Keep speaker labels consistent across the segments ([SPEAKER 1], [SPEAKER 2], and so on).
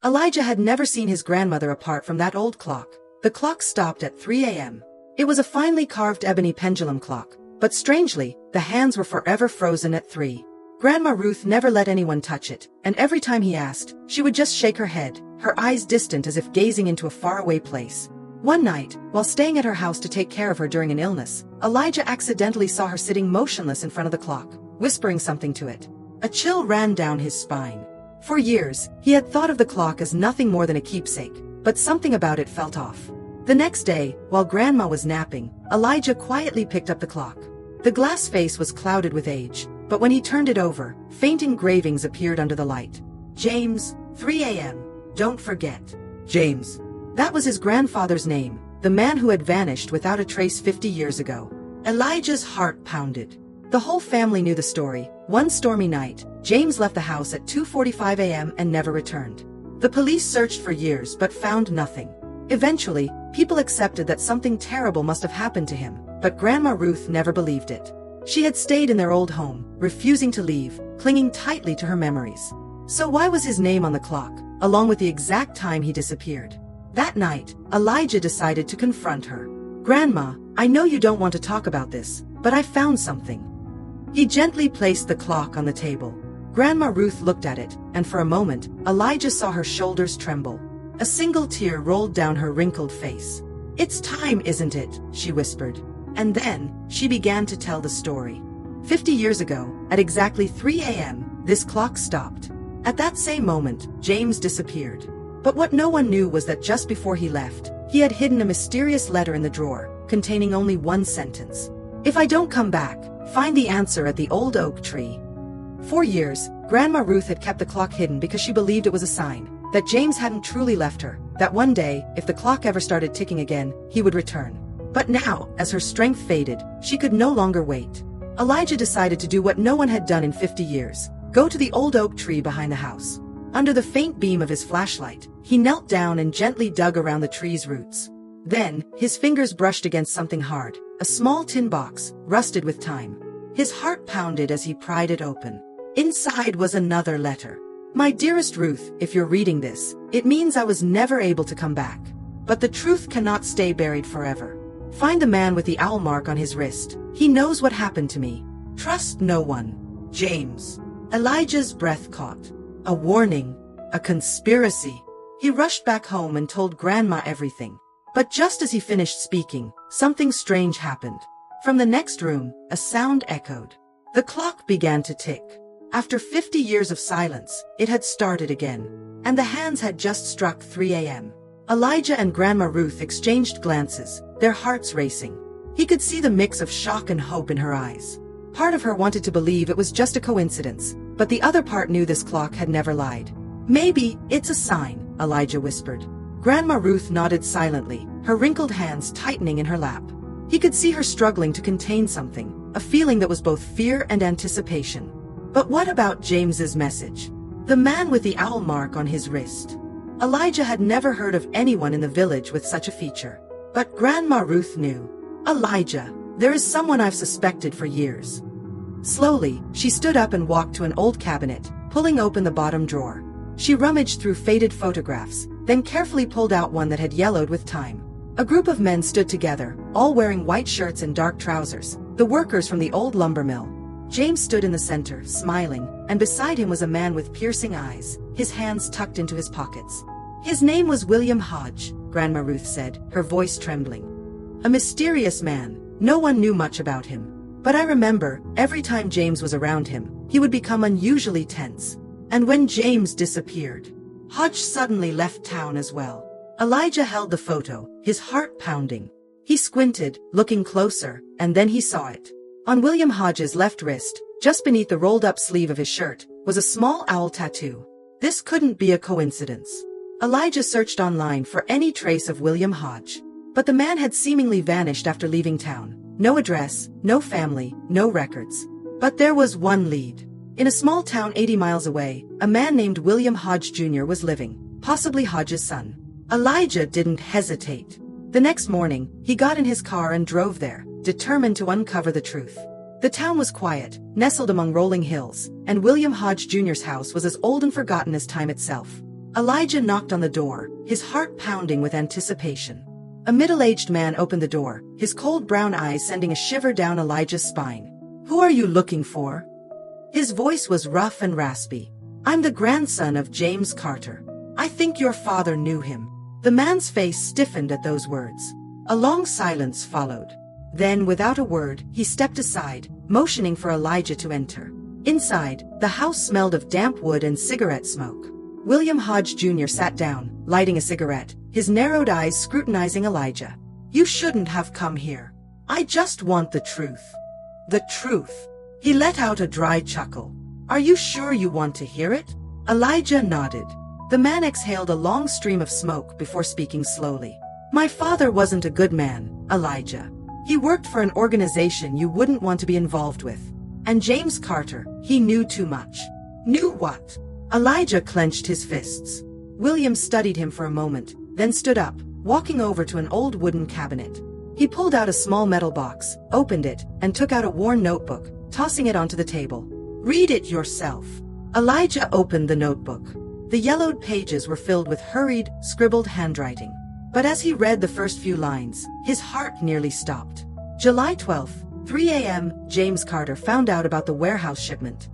[SPEAKER 1] Elijah had never seen his grandmother apart from that old clock. The clock stopped at 3 a.m. It was a finely carved ebony pendulum clock, but strangely, the hands were forever frozen at 3. Grandma Ruth never let anyone touch it, and every time he asked, she would just shake her head, her eyes distant as if gazing into a faraway place. One night, while staying at her house to take care of her during an illness, Elijah accidentally saw her sitting motionless in front of the clock, whispering something to it. A chill ran down his spine. For years, he had thought of the clock as nothing more than a keepsake, but something about it felt off. The next day, while Grandma was napping, Elijah quietly picked up the clock. The glass face was clouded with age, but when he turned it over, faint engravings appeared under the light. James, 3 a.m. Don't forget. James. That was his grandfather's name, the man who had vanished without a trace 50 years ago. Elijah's heart pounded. The whole family knew the story. One stormy night, James left the house at 2:45 a.m. and never returned. The police searched for years but found nothing. Eventually, people accepted that something terrible must have happened to him, but Grandma Ruth never believed it. She had stayed in their old home, refusing to leave, clinging tightly to her memories. So why was his name on the clock, along with the exact time he disappeared? That night, Elijah decided to confront her. "Grandma, I know you don't want to talk about this, but I found something." He gently placed the clock on the table. Grandma Ruth looked at it, and for a moment, Elijah saw her shoulders tremble. A single tear rolled down her wrinkled face. "It's time, isn't it?" she whispered. And then, she began to tell the story. 50 years ago, at exactly 3 a.m., this clock stopped. At that same moment, James disappeared. But what no one knew was that just before he left, he had hidden a mysterious letter in the drawer, containing only one sentence. "If I don't come back, find the answer at the old oak tree." For years, Grandma Ruth had kept the clock hidden because she believed it was a sign that James hadn't truly left her, that one day, if the clock ever started ticking again, he would return. But now, as her strength faded, she could no longer wait. Elijah decided to do what no one had done in 50 years, go to the old oak tree behind the house. Under the faint beam of his flashlight, he knelt down and gently dug around the tree's roots. Then, his fingers brushed against something hard, a small tin box, rusted with time. His heart pounded as he pried it open. Inside was another letter. "My dearest Ruth, if you're reading this, it means I was never able to come back. But the truth cannot stay buried forever. Find the man with the owl mark on his wrist. He knows what happened to me. Trust no one. James." Elijah's breath caught. A warning. A conspiracy. He rushed back home and told Grandma everything. But just as he finished speaking, something strange happened. From the next room, a sound echoed. The clock began to tick. After 50 years of silence, it had started again. And the hands had just struck 3 a.m. Elijah and Grandma Ruth exchanged glances, their hearts racing. He could see the mix of shock and hope in her eyes. Part of her wanted to believe it was just a coincidence, but the other part knew this clock had never lied. "Maybe it's a sign," Elijah whispered. Grandma Ruth nodded silently, her wrinkled hands tightening in her lap. He could see her struggling to contain something, a feeling that was both fear and anticipation. But what about James's message? The man with the owl mark on his wrist. Elijah had never heard of anyone in the village with such a feature. But Grandma Ruth knew. "Elijah, there is someone I've suspected for years." Slowly, she stood up and walked to an old cabinet, pulling open the bottom drawer. She rummaged through faded photographs, then carefully pulled out one that had yellowed with time. A group of men stood together, all wearing white shirts and dark trousers, the workers from the old lumber mill. James stood in the center, smiling, and beside him was a man with piercing eyes, his hands tucked into his pockets. "His name was William Hodge," Grandma Ruth said, her voice trembling. "A mysterious man. No one knew much about him. But I remember, every time James was around him, he would become unusually tense. And when James disappeared, Hodge suddenly left town as well." Elijah held the photo, his heart pounding. He squinted, looking closer, and then he saw it. On William Hodge's left wrist, just beneath the rolled-up sleeve of his shirt, was a small owl tattoo. This couldn't be a coincidence. Elijah searched online for any trace of William Hodge. But the man had seemingly vanished after leaving town. No address, no family, no records. But there was one lead. In a small town 80 miles away, a man named William Hodge Jr. was living, possibly Hodge's son. Elijah didn't hesitate. The next morning, he got in his car and drove there, determined to uncover the truth. The town was quiet, nestled among rolling hills, and William Hodge Jr.'s house was as old and forgotten as time itself. Elijah knocked on the door, his heart pounding with anticipation. A middle-aged man opened the door, his cold brown eyes sending a shiver down Elijah's spine. "Who are you looking for?" His voice was rough and raspy. "I'm the grandson of James Carter. I think your father knew him." The man's face stiffened at those words. A long silence followed. Then, without a word, he stepped aside, motioning for Elijah to enter. Inside, the house smelled of damp wood and cigarette smoke. William Hodge Jr. sat down, lighting a cigarette, his narrowed eyes scrutinizing Elijah. "You shouldn't have come here. I just want the truth." "The truth?" He let out a dry chuckle. "Are you sure you want to hear it?" Elijah nodded. The man exhaled a long stream of smoke before speaking slowly. "My father wasn't a good man, Elijah. He worked for an organization you wouldn't want to be involved with. And James Carter, he knew too much." "Knew what?" Elijah clenched his fists. William studied him for a moment, then stood up, walking over to an old wooden cabinet. He pulled out a small metal box, opened it, and took out a worn notebook, tossing it onto the table. "Read it yourself." Elijah opened the notebook. The yellowed pages were filled with hurried, scribbled handwriting. But as he read the first few lines, his heart nearly stopped. July 12, 3 a.m., James Carter found out about the warehouse shipment.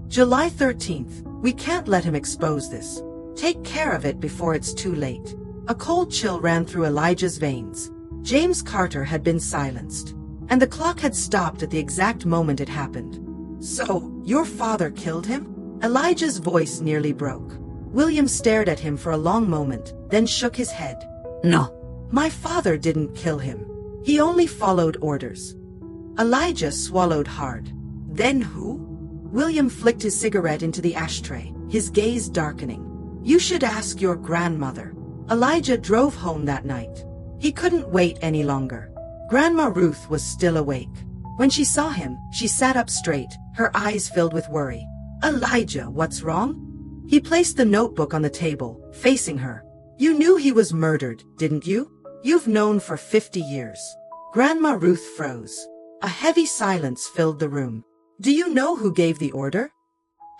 [SPEAKER 1] July 13th, we can't let him expose this. Take care of it before it's too late. A cold chill ran through Elijah's veins. James Carter had been silenced. And the clock had stopped at the exact moment it happened. "So, your father killed him?" Elijah's voice nearly broke. William stared at him for a long moment, then shook his head. "No. My father didn't kill him. He only followed orders." Elijah swallowed hard. "Then who?" William flicked his cigarette into the ashtray, his gaze darkening. "You should ask your grandmother." Elijah drove home that night. He couldn't wait any longer. Grandma Ruth was still awake. When she saw him, she sat up straight, her eyes filled with worry. "Elijah, what's wrong?" He placed the notebook on the table, facing her. "You knew he was murdered, didn't you? You've known for 50 years. Grandma Ruth froze. A heavy silence filled the room. "Do you know who gave the order?"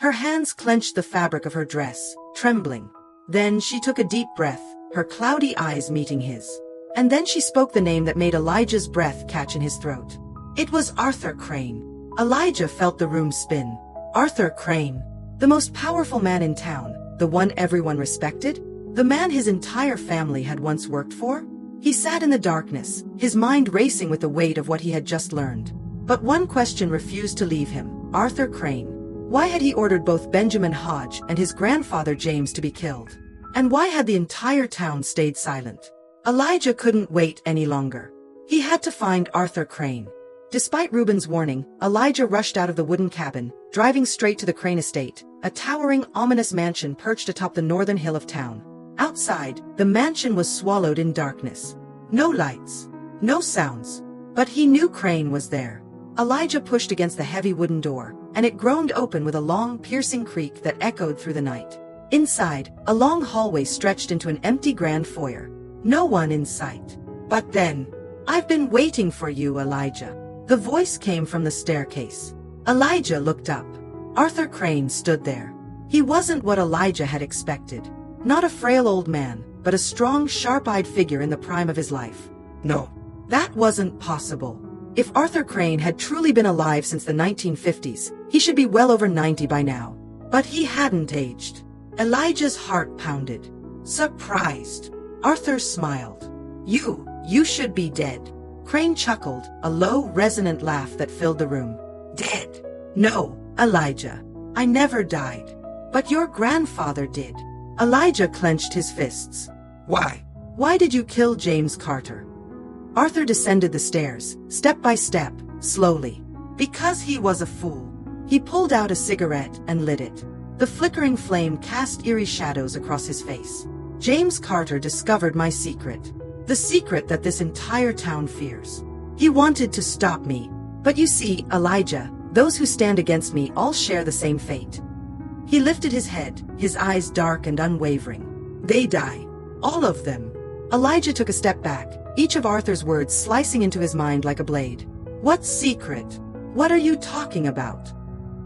[SPEAKER 1] Her hands clenched the fabric of her dress, trembling. Then she took a deep breath, her cloudy eyes meeting his. And then she spoke the name that made Elijah's breath catch in his throat. It was Arthur Crane. Elijah felt the room spin. Arthur Crane. The most powerful man in town, the one everyone respected? The man his entire family had once worked for? He sat in the darkness, his mind racing with the weight of what he had just learned. But one question refused to leave him. Arthur Crane. Why had he ordered both Benjamin Hodge and his grandfather James to be killed? And why had the entire town stayed silent? Elijah couldn't wait any longer. He had to find Arthur Crane. Despite Reuben's warning, Elijah rushed out of the wooden cabin, driving straight to the Crane estate, a towering, ominous mansion perched atop the northern hill of town. Outside, the mansion was swallowed in darkness. No lights, no sounds. But he knew Crane was there. Elijah pushed against the heavy wooden door, and it groaned open with a long, piercing creak that echoed through the night. Inside, a long hallway stretched into an empty grand foyer. No one in sight. But then, "I've been waiting for you, Elijah." The voice came from the staircase. Elijah looked up. Arthur Crane stood there. He wasn't what Elijah had expected. Not a frail old man, but a strong, sharp-eyed figure in the prime of his life. No, that wasn't possible. If Arthur Crane had truly been alive since the 1950s, he should be well over 90 by now. But he hadn't aged. Elijah's heart pounded. Surprised. Arthur smiled. You should be dead." Crane chuckled, a low, resonant laugh that filled the room. "Dead? No, Elijah. I never died. But your grandfather did." Elijah clenched his fists. "Why? Why did you kill James Carter?" Arthur descended the stairs, step by step, slowly. "Because he was a fool." He pulled out a cigarette and lit it. The flickering flame cast eerie shadows across his face. "James Carter discovered my secret. The secret that this entire town fears. He wanted to stop me. But you see, Elijah, those who stand against me all share the same fate." He lifted his head, his eyes dark and unwavering. "They die. All of them." Elijah took a step back, each of Arthur's words slicing into his mind like a blade. "What secret? What are you talking about?"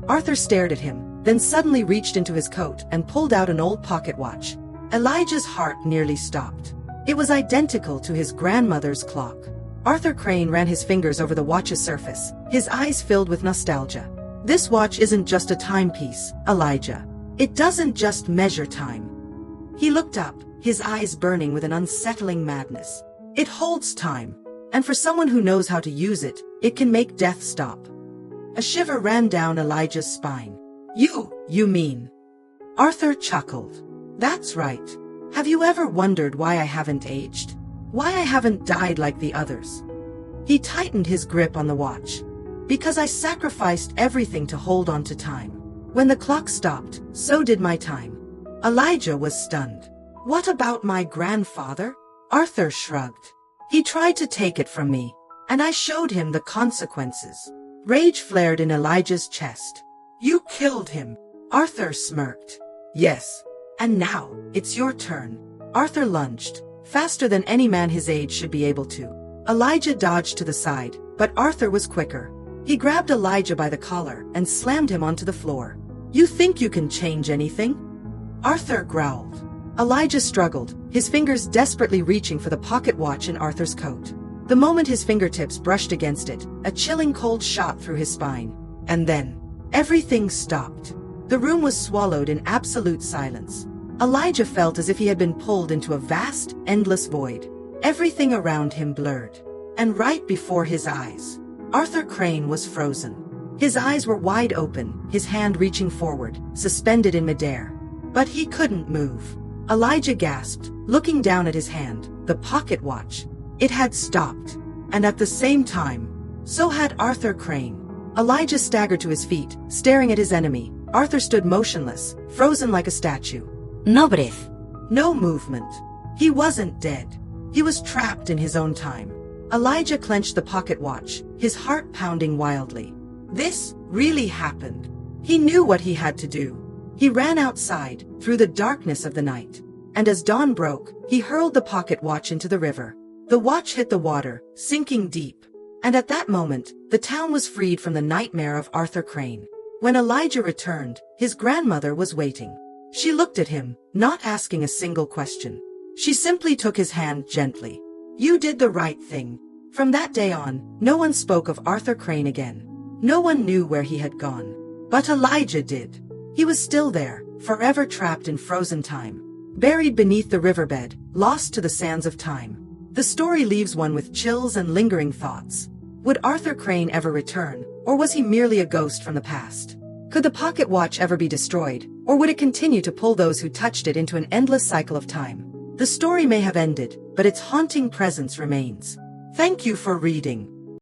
[SPEAKER 1] Arthur stared at him, then suddenly reached into his coat and pulled out an old pocket watch. Elijah's heart nearly stopped. It was identical to his grandmother's clock. Arthur Crane ran his fingers over the watch's surface, his eyes filled with nostalgia. This watch isn't just a timepiece, Elijah. It doesn't just measure time. He looked up, his eyes burning with an unsettling madness. It holds time, and for someone who knows how to use it, it can make death stop. A shiver ran down Elijah's spine. You mean? Arthur chuckled. That's right. Have you ever wondered why I haven't aged? Why I haven't died like the others? He tightened his grip on the watch. Because I sacrificed everything to hold on to time. When the clock stopped, so did my time. Elijah was stunned. What about my grandfather? Arthur shrugged. He tried to take it from me, and I showed him the consequences. Rage flared in Elijah's chest. You killed him. Arthur smirked. Yes. And now, it's your turn. Arthur lunged, faster than any man his age should be able to. Elijah dodged to the side, but Arthur was quicker. He grabbed Elijah by the collar and slammed him onto the floor. You think you can change anything? Arthur growled. Elijah struggled, his fingers desperately reaching for the pocket watch in Arthur's coat. The moment his fingertips brushed against it, a chilling cold shot through his spine. And then, everything stopped. The room was swallowed in absolute silence. Elijah felt as if he had been pulled into a vast, endless void. Everything around him blurred. And right before his eyes, Arthur Crane was frozen. His eyes were wide open, his hand reaching forward, suspended in midair. But he couldn't move. Elijah gasped, looking down at his hand, the pocket watch. It had stopped. And at the same time, so had Arthur Crane. Elijah staggered to his feet, staring at his enemy. Arthur stood motionless, frozen like a statue.
[SPEAKER 2] No breath.
[SPEAKER 1] No movement. He wasn't dead. He was trapped in his own time. Elijah clenched the pocket watch, his heart pounding wildly. This really happened. He knew what he had to do. He ran outside, through the darkness of the night. And as dawn broke, he hurled the pocket watch into the river. The watch hit the water, sinking deep. And at that moment, the town was freed from the nightmare of Arthur Crane. When Elijah returned, his grandmother was waiting. She looked at him, not asking a single question. She simply took his hand gently. You did the right thing. From that day on, no one spoke of Arthur Crane again. No one knew where he had gone. But Elijah did. He was still there, forever trapped in frozen time. Buried beneath the riverbed, lost to the sands of time. The story leaves one with chills and lingering thoughts. Would Arthur Crane ever return, or was he merely a ghost from the past? Could the pocket watch ever be destroyed, or would it continue to pull those who touched it into an endless cycle of time? The story may have ended, but its haunting presence remains. Thank you for reading.